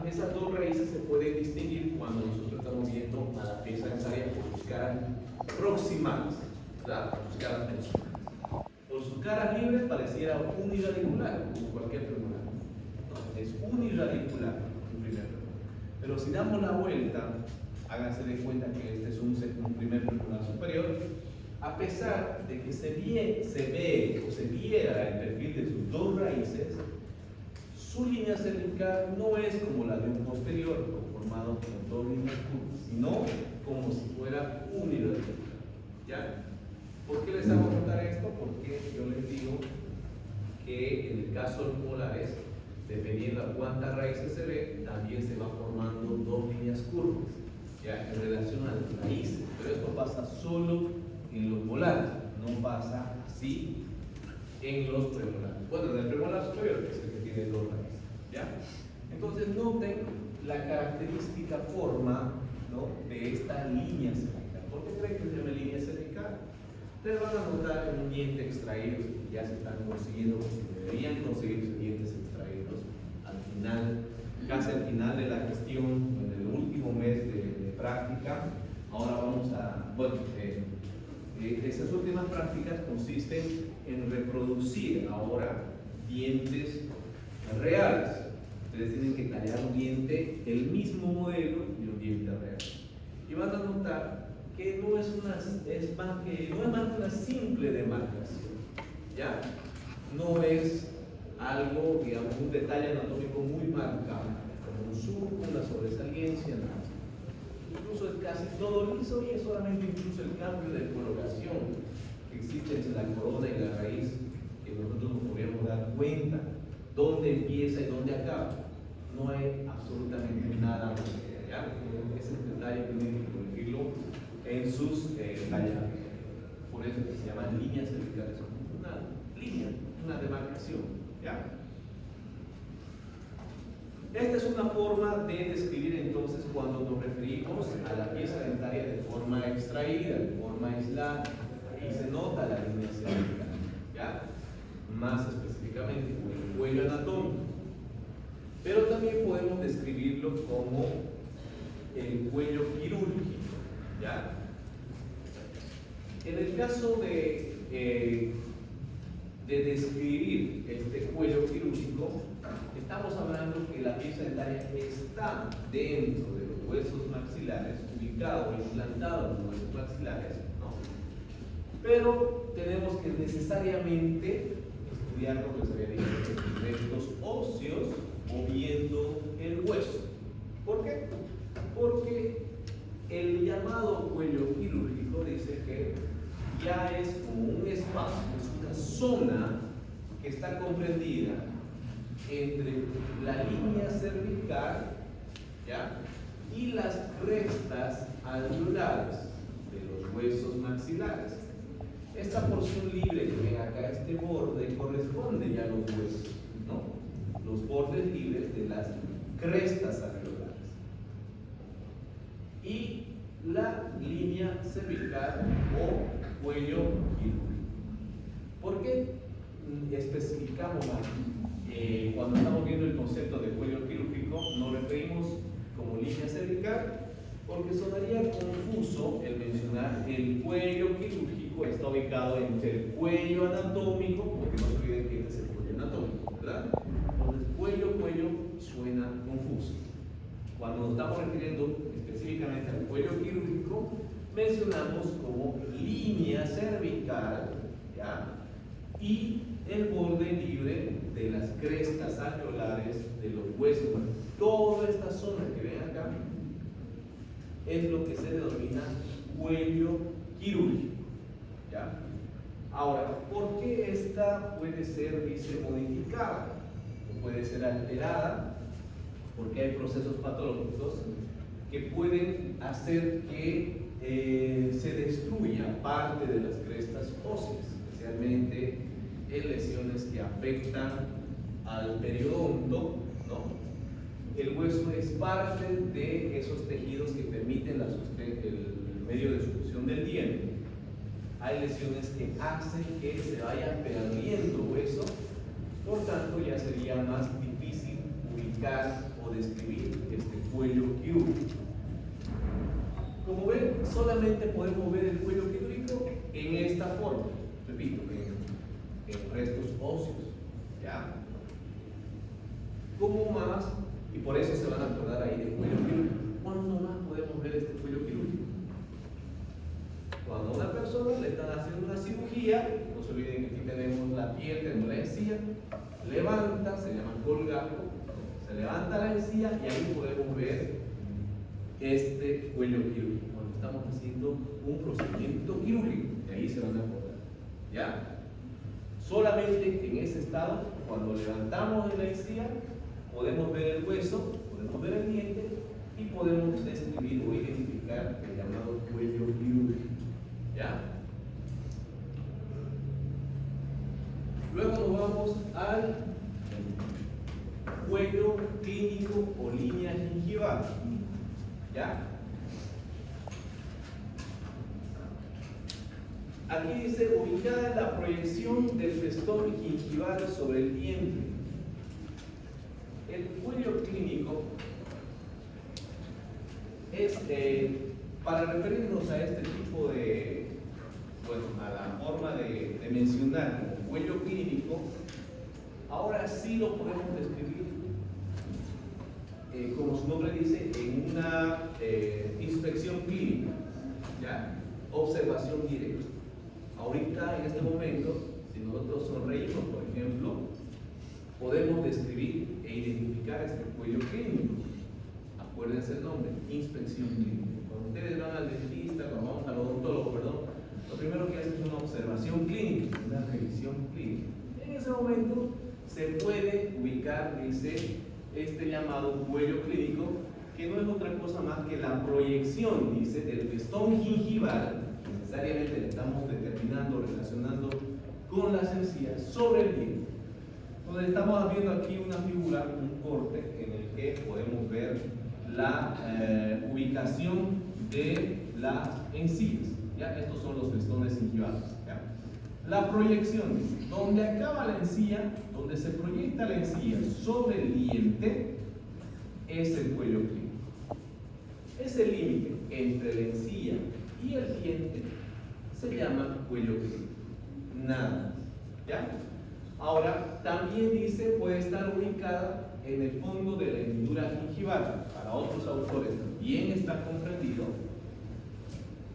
Esas dos raíces se pueden distinguir cuando nosotros estamos viendo a la pieza dentaria por sus caras proximales, ¿verdad? Por sus caras proximales. Por sus caras libres pareciera uniradicular, como cualquier premolar. No, es uniradicular en primer lugar. Pero si damos la vuelta, háganse de cuenta que este es un primer premolar superior. A pesar de que se ve o se viera el perfil de sus dos raíces, su línea cervical no es como la de un posterior, conformado por dos líneas curvas, sino como si fuera uniradicular. ¿Ya? ¿Por qué les hago notar esto? Porque yo les digo que en el caso de los molares, dependiendo a cuántas raíces se ve, también se va formando dos líneas curvas, ¿ya? En relación a las raíces. Pero esto pasa solo en los molares, no pasa así en los premolares. Bueno, en el premolar superior, que es el que tiene dos raíces, ¿ya? Entonces noten la característica forma, ¿no?, de esta línea cervical. ¿Por qué creen que se llama línea cervical? Ustedes van a notar en un diente extraído, que ya se están consiguiendo, porque deberían conseguirse dientes extraídos al final, casi al final de la gestión, en el último mes de práctica. Ahora vamos a, bueno, esas últimas prácticas consisten en reproducir ahora dientes reales. Ustedes tienen que tallar un diente, el mismo modelo de un diente real. Y van a notar que no es más que una simple demarcación, ¿ya? No es algo, digamos, un detalle anatómico muy marcado, como un surco, una sobresaliencia, nada. Incluso es casi todo liso y es solamente incluso el cambio de colocación que existe entre la corona y la raíz que nosotros nos podríamos dar cuenta dónde empieza y dónde acaba. No hay absolutamente nada más, ¿ya? Ese detalle tienen que corregirlo en sus tallados. Por eso se llaman líneas cervicales, una línea, una demarcación, ¿ya? Esta es una forma de describir entonces cuando nos referimos a la pieza dentaria de forma extraída, de forma aislada. Ahí se nota la línea cervical, ¿ya? Más específicamente con el cuello anatómico. Pero también podemos describirlo como el cuello quirúrgico, ¿ya? En el caso de describir este cuello quirúrgico, estamos hablando que la pieza dentaria está dentro de los huesos maxilares, ubicado o implantado en los huesos maxilares, ¿no? Pero tenemos que necesariamente estudiar lo que se había dicho, los restos óseos moviendo el hueso. ¿Por qué? Porque el llamado cuello quirúrgico dice que ya es como un espacio, es una zona que está comprendida entre la línea cervical, ¿ya?, y las crestas alveolares de los huesos maxilares. Esta porción libre que ven acá, este borde, corresponde ya a los huesos, ¿no? Los bordes libres de las crestas alveolares. Y la línea cervical o cuello quirúrgico. ¿Por qué especificamos aquí? Cuando estamos viendo el concepto de cuello quirúrgico, nos referimos como línea cervical, porque sonaría confuso el mencionar el cuello quirúrgico está ubicado entre el cuello anatómico, porque no se olviden que este es el cuello anatómico, ¿verdad? Entonces, cuello suena confuso. Cuando nos estamos refiriendo específicamente al cuello quirúrgico, mencionamos como línea cervical, ¿ya?, y el borde libre de las crestas alveolares de los huesos. Toda esta zona que ven acá es lo que se denomina cuello quirúrgico, ¿ya? Ahora, ¿por qué esta puede ser, dice, modificada? O puede ser alterada, porque hay procesos patológicos que pueden hacer que se destruya parte de las crestas óseas, especialmente en lesiones que afectan al periodonto, ¿no? El hueso es parte de esos tejidos que permiten el medio de succión del diente. Hay lesiones que hacen que se vaya perdiendo hueso, por tanto ya sería más difícil ubicar o o describir este cuello quirúrgico. Como ven, solamente podemos ver el cuello quirúrgico en esta forma, repito, en restos óseos, ¿ya? ¿Cómo más? Y por eso se van a acordar ahí de cuello quirúrgico. ¿Cuándo más podemos ver este cuello quirúrgico? Cuando a una persona le están haciendo una cirugía, no se olviden que aquí tenemos la piel, tenemos la encía, levanta, se llama colgajo, se levanta la encía y ahí podemos ver este cuello quirúrgico. Cuando estamos haciendo un procedimiento quirúrgico, y ahí se van a acordar, ¿ya? Solamente en ese estado, cuando levantamos la encía, podemos ver el hueso, podemos ver el diente y podemos describir o identificar el llamado cuello quirúrgico, ¿ya? Luego nos vamos al cuello clínico o línea gingival, ¿ya? Aquí dice ubicada la proyección del festón gingival sobre el diente. El cuello clínico es, para referirnos a este tipo de, bueno, a la forma de mencionar como cuello clínico, ahora sí lo podemos describir, como su nombre dice, en una inspección clínica, ¿ya? Observación directa. Ahorita, en este momento, si nosotros sonreímos, por ejemplo, podemos describir e identificar este cuello clínico. Acuérdense el nombre, inspección clínica. Cuando ustedes van al dentista, cuando vamos al odontólogo, perdón, lo primero que hacen es una observación clínica, una revisión clínica. En ese momento se puede ubicar, dice, este llamado cuello clínico, que no es otra cosa más que la proyección, dice, del festón gingival. Necesariamente le estamos determinando, relacionando con las encías sobre el diente. Entonces estamos viendo aquí una figura, un corte en el que podemos ver la ubicación de las encías. ¿Ya? Estos son los festones gingivales. ¿Ya? La proyección, donde acaba la encía, donde se proyecta la encía sobre el diente, es el cuello clínico. Ese límite entre la encía y el diente se llama cuello clínico. Nada. ¿Ya? Ahora, también dice puede estar ubicada en el fondo de la hendidura gingival. Para otros autores también está comprendido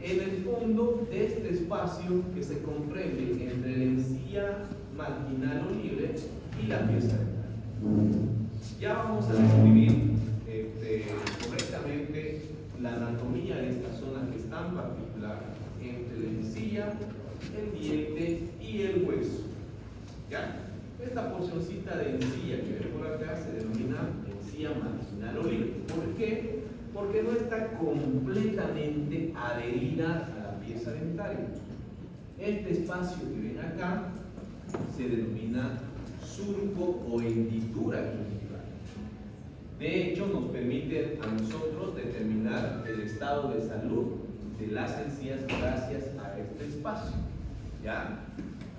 en el fondo de este espacio que se comprende entre la encía marginal o libre y la pieza dental. Ya vamos a describir correctamente la anatomía de esta zona que es tan particular entre la encía, el diente y el hueso. ¿Ya? Esta porcioncita de encía que ven por acá se denomina encía marginal o libre. ¿Por qué? Porque no está completamente adherida a la pieza dentaria. Este espacio que ven acá se denomina surco o hendidura gingival. De hecho, nos permite a nosotros determinar el estado de salud de las encías gracias a este espacio. ¿Ya?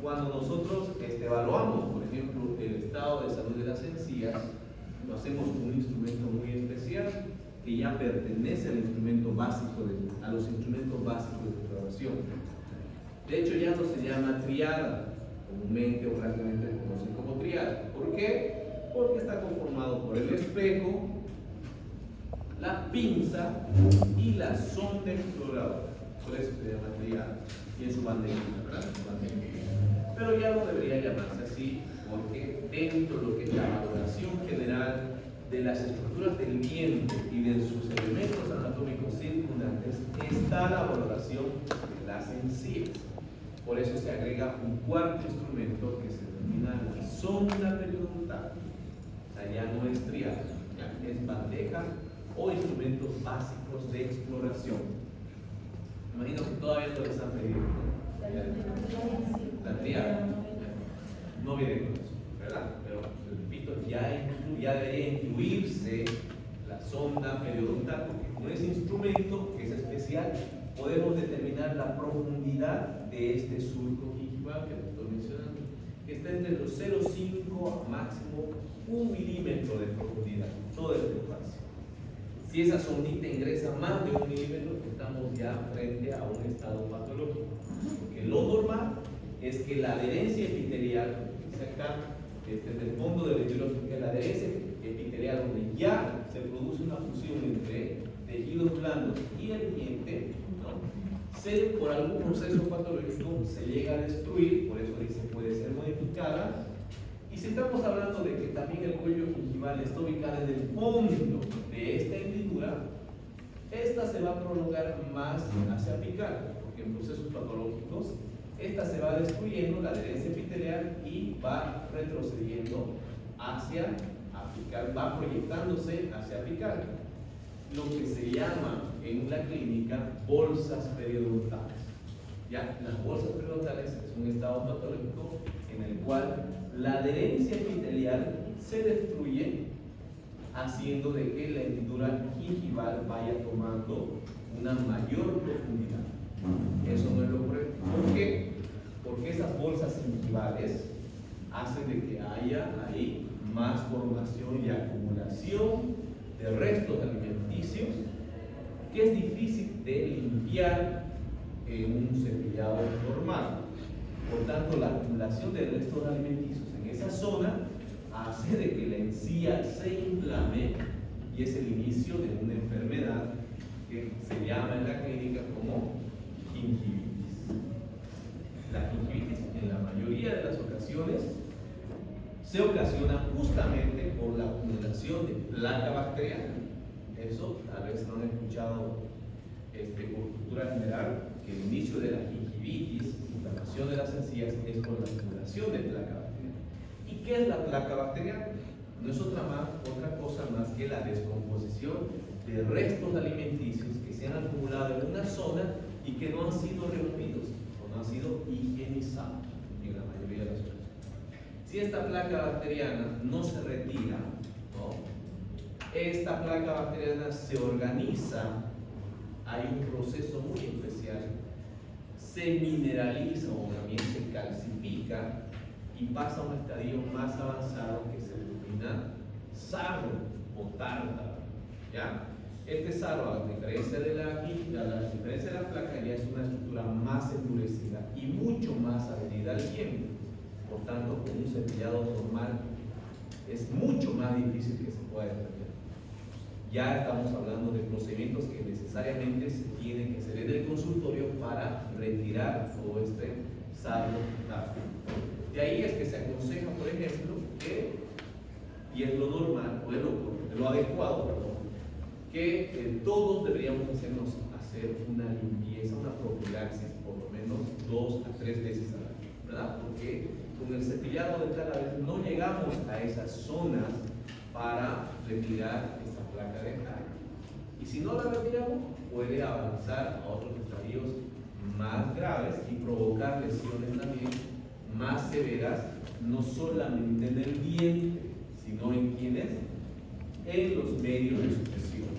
Cuando nosotros evaluamos, por ejemplo, el estado de salud de las encías, lo hacemos con un instrumento muy especial que ya pertenece al instrumento básico a los instrumentos básicos de exploración. De hecho, ya no se llama triada, comúnmente o rápidamente se conoce como triada. ¿Por qué? Porque está conformado por el espejo, la pinza y la sonda exploradora. Por eso se llama triada. Y en su bandejita, ¿verdad? Pero ya no debería llamarse así, porque dentro de lo que es la valoración general de las estructuras del diente y de sus elementos anatómicos circundantes está la valoración de las encías. Por eso se agrega un cuarto instrumento que se denomina la sonda periodontal. O sea, ya no es triada, ya es bandeja o instrumentos básicos de exploración. Imagino que todavía no les han pedido, ¿no? La triada. No viene con eso, ¿verdad? Pero repito, ya debería incluirse la sonda periodontal, porque con ese instrumento que es especial podemos determinar la profundidad de este surco gingival que les estoy mencionando, que está entre los 0,5 a máximo 1 milímetro de profundidad, todo este espacio. Si esa sondita ingresa más de 1 milímetro, estamos ya frente a un estado patológico. Porque lo normal es que la adherencia epitelial, dice acá, desde el fondo del epitelio, que la adherencia epitelial, donde ya se produce una fusión entre tejidos blandos y el diente, ¿no? Por algún proceso patológico se llega a destruir, por eso dice puede ser modificada. Y si estamos hablando de que también el cuello gingival está ubicado en el fondo de esta hendidura, esta se va a prolongar más hacia apical, porque en procesos patológicos esta se va destruyendo, la adherencia epitelial, y va retrocediendo hacia apical, va proyectándose hacia apical, lo que se llama en la clínica bolsas periodontales. ¿Ya? Las bolsas periodontales es un estado patológico en el cual la adherencia epitelial se destruye, haciendo de que la hendidura gingival vaya tomando una mayor profundidad. Eso no es lo correcto. ¿Por qué? Porque esas bolsas gingivales hacen de que haya ahí más formación y acumulación de restos alimenticios, que es difícil de limpiar en un cepillado normal. Por tanto, la acumulación de restos alimenticios en esa zona hace de que la encía se inflame, y es el inicio de una enfermedad que se llama en la clínica como gingivitis. La gingivitis, en la mayoría de las ocasiones, se ocasiona justamente por la acumulación de placa bacteriana. Eso tal vez no han escuchado por cultura general, que el inicio de la gingivitis, inflamación de las encías, es por la acumulación de placa bacteriana. ¿Y qué es la placa bacteriana? No es otra cosa más que la descomposición de restos alimenticios que se han acumulado en una zona y que no han sido removidos o no han sido higienizados en la mayoría de las ocasiones. Si esta placa bacteriana no se retira, ¿no? Esta placa bacteriana se organiza, hay un proceso muy especial, se mineraliza o también se calcifica y pasa a un estadio más avanzado que se denomina sarro o tártaro. ¿Ya? Este sarro, a diferencia de la placa, ya es una estructura más endurecida y mucho más adherida al tiempo. Por tanto, con un cepillado normal es mucho más difícil que se pueda defender. Ya estamos hablando de procedimientos que necesariamente se tienen que hacer en el consultorio para retirar todo este sarro tártaro. De ahí es que se aconseja, por ejemplo, que, y es lo normal, o es lo adecuado, perdón, que todos deberíamos hacer una limpieza, una profilaxis, por lo menos 2 a 3 veces al año, ¿verdad? Porque con el cepillado dental a veces no llegamos a esas zonas para retirar esta placa dental. Y si no la retiramos, puede avanzar a otros estadios más graves y provocar lesiones también más severas, no solamente en el diente, sino en quienes, en los medios de sujeción,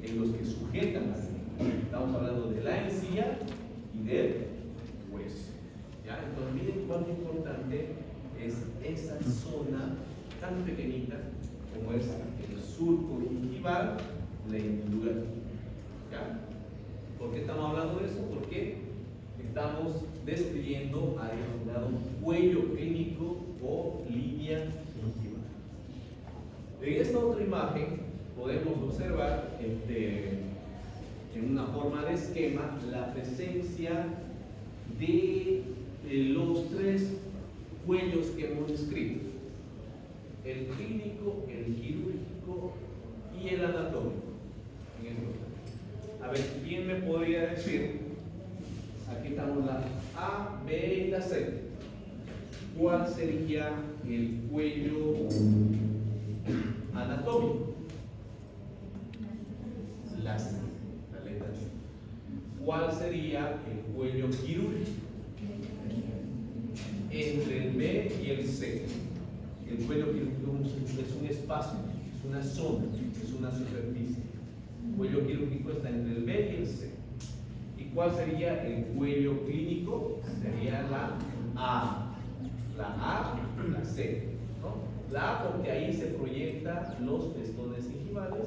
en los que sujetan al diente. Estamos hablando de la encía y del hueso. ¿Ya? Entonces miren cuán importante es esa zona tan pequeñita como es el surco gingival, la hendidura gingival. ¿Ya? ¿Por qué estamos hablando de eso? Porque estamos describiendo a denominado cuello clínico o línea gingival. En esta otra imagen podemos observar en una forma de esquema la presencia de los 3 cuellos que hemos descrito: el clínico, el quirúrgico y el anatómico. A ver, ¿quién me podría decir? Aquí estamos la A, B y la C. ¿Cuál sería el cuello anatómico? La letra C. ¿Cuál sería el cuello quirúrgico? Entre el B y el C. El cuello quirúrgico es un espacio, es una zona, es una superficie. El cuello quirúrgico está entre el B y el C. ¿Y cuál sería el cuello clínico? Sería la A. La A, la C, ¿no? La A porque ahí se proyectan los festones gingivales